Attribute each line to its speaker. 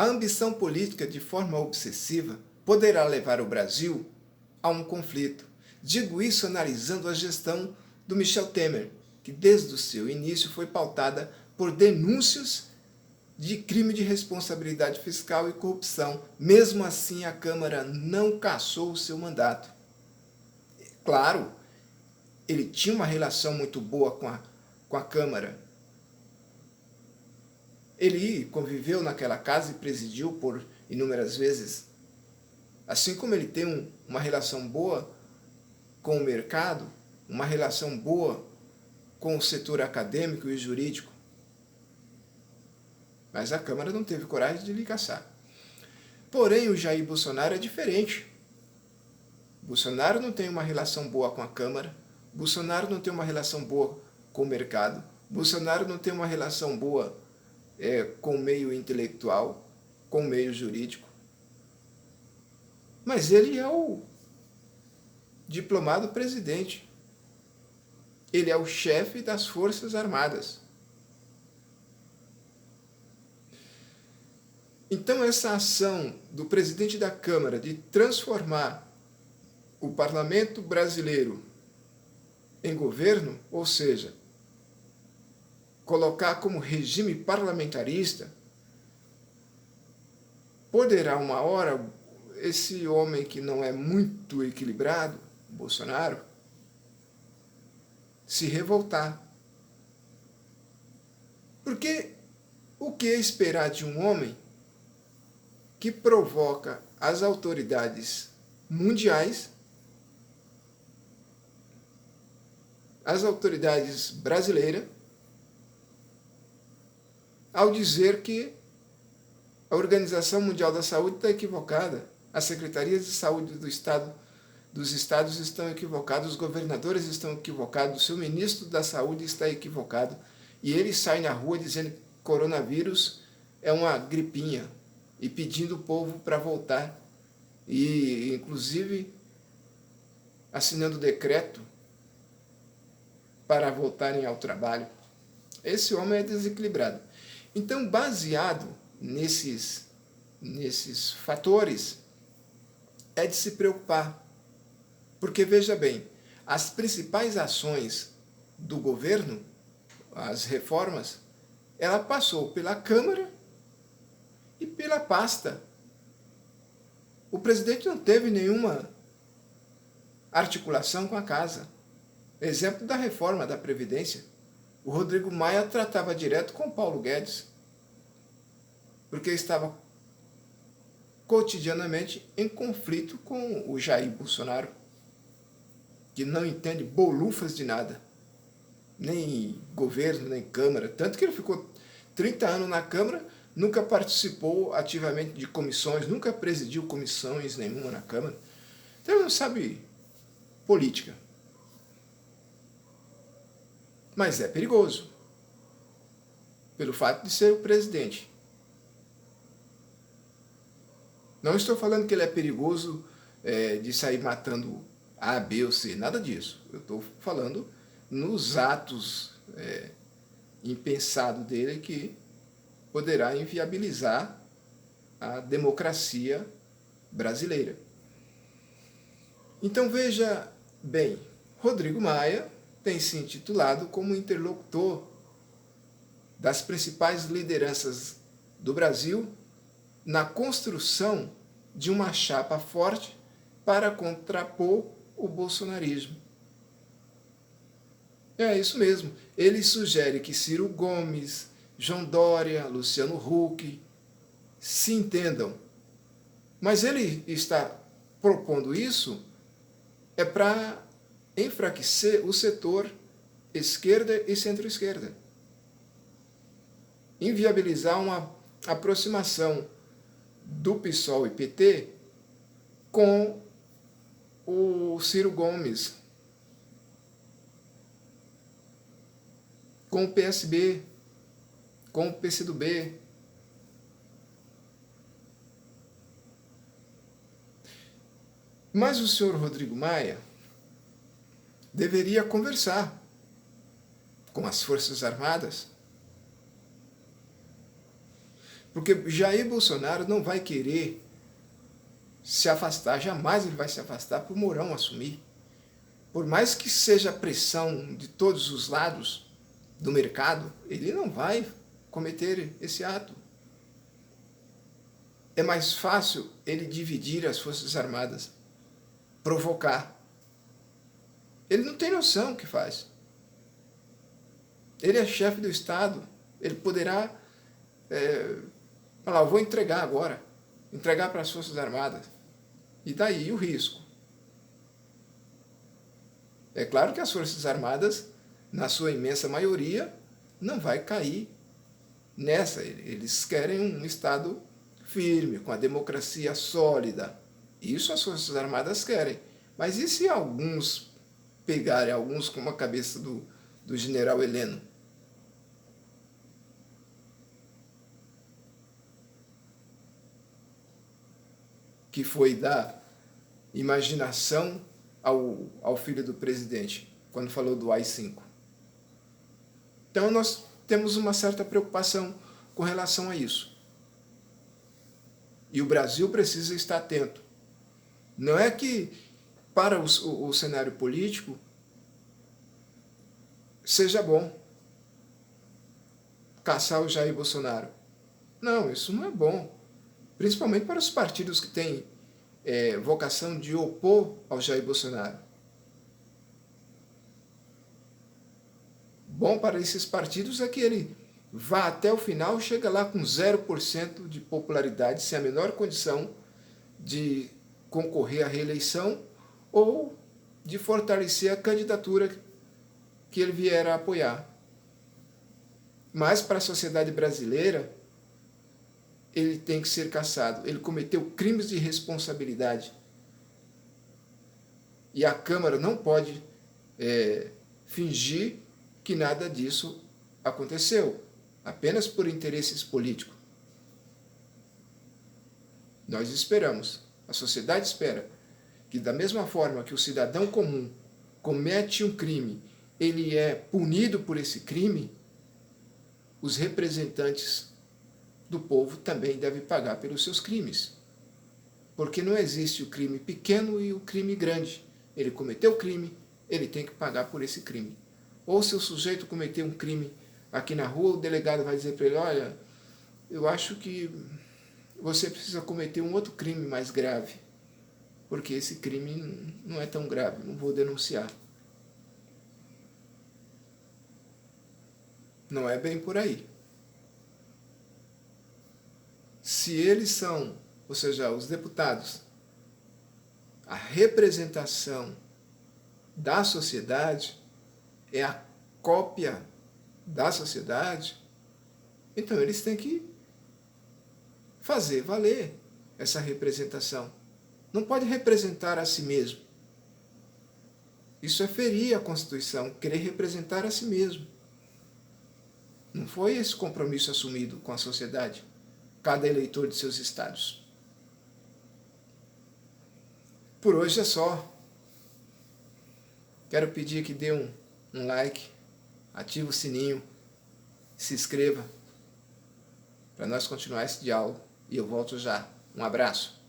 Speaker 1: A ambição política de forma obsessiva poderá levar o Brasil a um conflito. Digo isso analisando a gestão do Michel Temer, que desde o seu início foi pautada por denúncias de crime de responsabilidade fiscal e corrupção. Mesmo assim, a Câmara não cassou o seu mandato. Claro, ele tinha uma relação muito boa com a Câmara. Ele conviveu naquela casa e presidiu por inúmeras vezes. Assim como ele tem uma relação boa com o mercado, uma relação boa com o setor acadêmico e jurídico. Mas a Câmara não teve coragem de lhe caçar. Porém, o Jair Bolsonaro é diferente. Bolsonaro não tem uma relação boa com a Câmara, Bolsonaro não tem uma relação boa com o mercado, Bolsonaro não tem uma relação boa com o meio intelectual, com o meio jurídico. Mas ele é o diplomado presidente. Ele é o chefe das Forças Armadas. Então, essa ação do presidente da Câmara de transformar o parlamento brasileiro em governo, ou seja, colocar como regime parlamentarista, poderá uma hora esse homem que não é muito equilibrado, Bolsonaro, se revoltar. Porque o que é esperar de um homem que provoca as autoridades mundiais, as autoridades brasileiras, ao dizer que a Organização Mundial da Saúde está equivocada, as secretarias de saúde dos estados estão equivocadas, os governadores estão equivocados, o seu ministro da Saúde está equivocado, e ele sai na rua dizendo que coronavírus é uma gripinha e pedindo o povo para voltar, e inclusive assinando decreto para voltarem ao trabalho. Esse homem é desequilibrado. Então, baseado nesses fatores, é de se preocupar. Porque, veja bem, as principais ações do governo, as reformas, ela passou pela Câmara e pela pasta. O presidente não teve nenhuma articulação com a casa. Exemplo da reforma da Previdência. O Rodrigo Maia tratava direto com o Paulo Guedes, porque estava cotidianamente em conflito com o Jair Bolsonaro, que não entende bolufas de nada, nem governo, nem Câmara, tanto que ele ficou 30 anos na Câmara, nunca participou ativamente de comissões, nunca presidiu comissões nenhuma na Câmara, então ele não sabe política. Mas é perigoso, pelo fato de ser o presidente. Não estou falando que ele é perigoso de sair matando A, B ou C, nada disso. Eu estou falando nos atos impensados dele que poderá inviabilizar a democracia brasileira. Então veja bem, Rodrigo Maia tem se intitulado como interlocutor das principais lideranças do Brasil na construção de uma chapa forte para contrapor o bolsonarismo. É isso mesmo. Ele sugere que Ciro Gomes, João Dória, Luciano Huck se entendam. Mas ele está propondo isso para enfraquecer o setor esquerda e centro-esquerda. Inviabilizar uma aproximação do PSOL e PT com o Ciro Gomes, com o PSB, com o PCdoB. Mas o senhor Rodrigo Maia deveria conversar com as Forças Armadas, Porque Jair Bolsonaro não vai querer se afastar, jamais ele vai se afastar para o Mourão assumir. Por mais que seja pressão de todos os lados do mercado, ele não vai cometer esse ato. É mais fácil ele dividir as Forças Armadas, provocar. Ele não tem noção do que faz. Ele é chefe do Estado, ele poderá falar, eu vou entregar agora, entregar para as Forças Armadas. E daí o risco. É claro que as Forças Armadas, na sua imensa maioria, não vai cair nessa. Eles querem um Estado firme, com a democracia sólida. Isso as Forças Armadas querem. Mas e se alguns pegarem, alguns como a cabeça do general Heleno? Que foi dar imaginação ao filho do presidente, quando falou do AI-5. Então nós temos uma certa preocupação com relação a isso. E o Brasil precisa estar atento. Não é que para o cenário político seja bom caçar o Jair Bolsonaro. Não, isso não é bom. Principalmente para os partidos que têm vocação de opor ao Jair Bolsonaro. Bom para esses partidos é que ele vá até o final, chega lá com 0% de popularidade, sem a menor condição de concorrer à reeleição ou de fortalecer a candidatura que ele vier a apoiar. Mas para a sociedade brasileira, ele tem que ser caçado. Ele cometeu crimes de responsabilidade. E a Câmara não pode fingir que nada disso aconteceu, apenas por interesses políticos. Nós esperamos, a sociedade espera, que da mesma forma que o cidadão comum comete um crime, ele é punido por esse crime, os representantes do povo também devem pagar pelos seus crimes. Porque não existe o crime pequeno e o crime grande. Ele cometeu o crime, ele tem que pagar por esse crime. Ou se o sujeito cometer um crime aqui na rua, o delegado vai dizer para ele, olha, eu acho que você precisa cometer um outro crime mais grave, porque esse crime não é tão grave, não vou denunciar. Não é bem por aí. Se eles são, ou seja, os deputados, a representação da sociedade, é a cópia da sociedade, então eles têm que fazer valer essa representação. Não pode representar a si mesmo. Isso é ferir a Constituição, querer representar a si mesmo. Não foi esse compromisso assumido com a sociedade, cada eleitor de seus estados. Por hoje é só. Quero pedir que dê um like, ative o sininho, se inscreva, para nós continuar esse diálogo. E eu volto já. Um abraço.